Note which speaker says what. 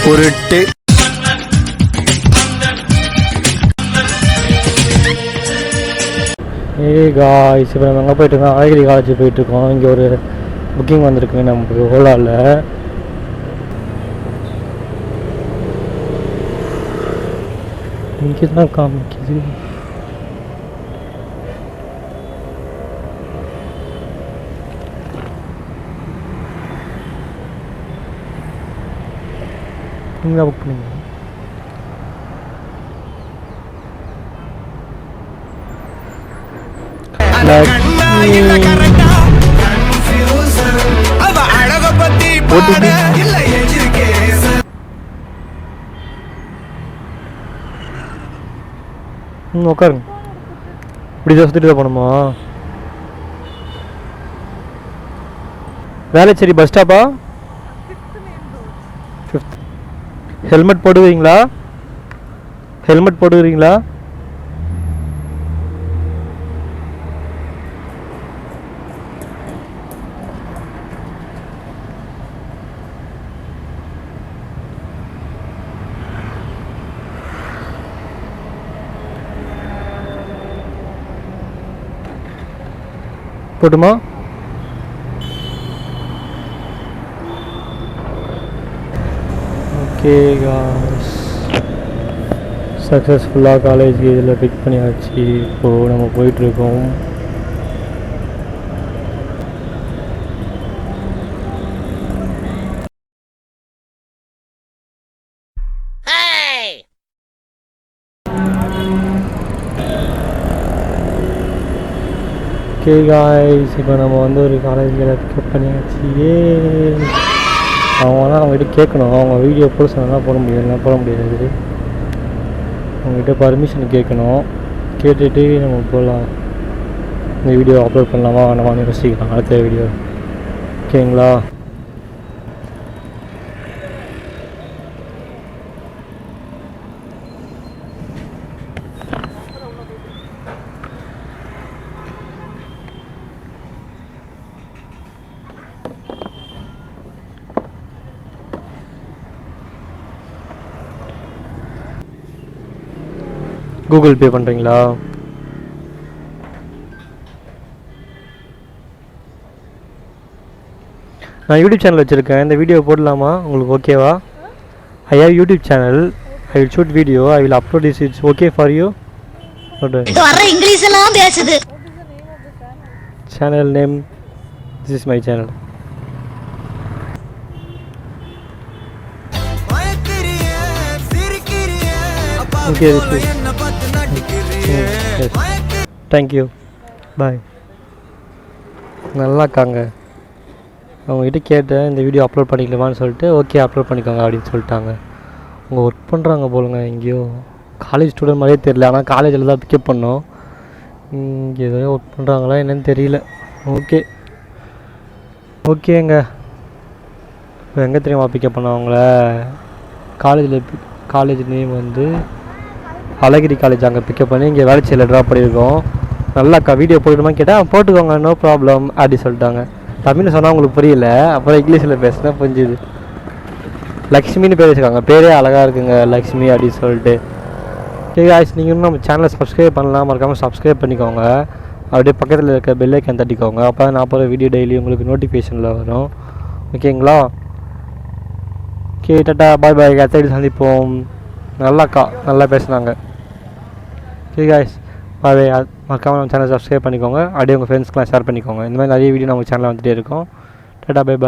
Speaker 1: உருட்டு.
Speaker 2: காய்ஸ் இப்போ நம்ம எங்கே போயிட்டுருக்கோம்? அழகிரி காலேஜ் போயிட்டுருக்கோம். இங்கே ஒரு புக்கிங் வந்திருக்கு நமக்கு ஓலாவில். இங்கே தான் காமிக்குது. நீங்கள் புக் பண்ணுங்க. உட்காருங்க. இப்படி தான் சுற்றிட்டு தான் போகணுமா? வேலைச்சேரி பஸ் ஸ்டாப்பா? 5th. ஹெல்மெட் போடுவீங்களா? ஹெல்மெட் போடுவீங்களா? போட்டுமா? ஓகே காய்ஸ், சக்ஸஸ்ஃபுல்லாக காலேஜ் இதில் பிக் பண்ணியாச்சு. இப்போது நம்ம போயிட்டுருக்கோம். ஓகே காய்ஸ், இப்போ நம்ம வந்து ஒரு காலேஜில் பிக்கப் பண்ணியாச்சு. அவங்க தான் அவங்ககிட்ட கேட்கணும். அவங்க வீடியோ போட சொன்னால் போட முடியாது, இல்லைனா போட முடியாது. அவங்ககிட்ட பர்மிஷன் கேட்கணும். கேட்டுட்டு நம்ம போகலாம். இந்த வீடியோ அப்லோட் பண்ணலாமா வேணாமான்னு யோசிக்கலாம் அடுத்த வீடியோ. ஓகேங்களா? கூகுள் பே பண்ணுறீங்களா? நான் யூடியூப் சேனல் வச்சுருக்கேன். இந்த வீடியோ போடலாமா? உங்களுக்கு ஓகேவா? I have YouTube channel. I will shoot video. I will upload this. It's okay for you?
Speaker 3: English எல்லாம் பேசுது.
Speaker 2: Channel name, this is my channel. Okay, yes. Thank you. Bye. நல்லா இருக்காங்க. அவங்ககிட்ட கேட்டேன் இந்த வீடியோ அப்லோட் பண்ணிக்கலாமான்னு சொல்லிட்டு ஓகே அப்லோட் பண்ணிக்கோங்க அப்படின்னு சொல்லிட்டாங்க. அவங்க ஒர்க் பண்ணுறாங்க போலுங்க எங்கேயோ. காலேஜ் ஸ்டூடெண்ட் மாதிரியே தெரியல, ஆனால் காலேஜில் தான் பிக்கப் பண்ணோம். இங்கே ஏதோ ஒர்க் பண்ணுறாங்களா என்னன்னு தெரியல. ஓகேங்க. இப்போ எங்கே தெரியுமா பிக்கப் பண்ணவங்கள? காலேஜ் நேம் வந்து அழகிரி காலேஜ். அங்கே பிக்கப் பண்ணி இங்கே வேலைச்சேரியில் ட்ராப் பண்ணியிருக்கோம். நல்லாக்கா வீடியோ போட்டுமா கேட்டால் போட்டுக்கோங்க, நோ ப்ராப்ளம் அப்படி சொல்லிட்டாங்க. தமிழ் சொன்னால் உங்களுக்கு புரியல, அப்புறம் இங்கிலீஷில் பேசினா புரிஞ்சுது. லக்ஷ்மின்னு பேர் வச்சுருக்காங்க. பேரே அழகாக இருக்குங்க, லக்ஷ்மி அப்படின்னு சொல்லிட்டு. சரி ஆயிடுச்சு. நீங்கள் இன்னும் நம்ம சேனலை சப்ஸ்கிரைப் பண்ணலாம், மறக்காமல் சப்ஸ்கிரைப் பண்ணிக்கோங்க. அப்படியே பக்கத்தில் இருக்க பெல் ஐக்கான் தட்டிக்கோங்க. அப்போ தான் நான் போகிற வீடியோ டெய்லி உங்களுக்கு நோட்டிஃபிகேஷனில் வரும். ஓகேங்களா? ஓகே, டாட்டா, பாய் பாய். அடுத்த வீடியோ சந்திப்போம். நல்லாக்கா நல்லா பேசுனாங்க. சரி காய்ஸ், பாய். மறக்காமல் நம்ம சேனலை சப்ஸ்கிரைப் பண்ணிக்கோங்க. அப்படியே உங்கள் ஃப்ரெண்ட்ஸ்க்கெலாம் ஷேர் பண்ணிக்கோங்க. இந்த மாதிரி நிறைய வீடியோ நம்ம சேனலில் வந்துகிட்டே இருக்கோம். டாட்டா, பாய் பாய்.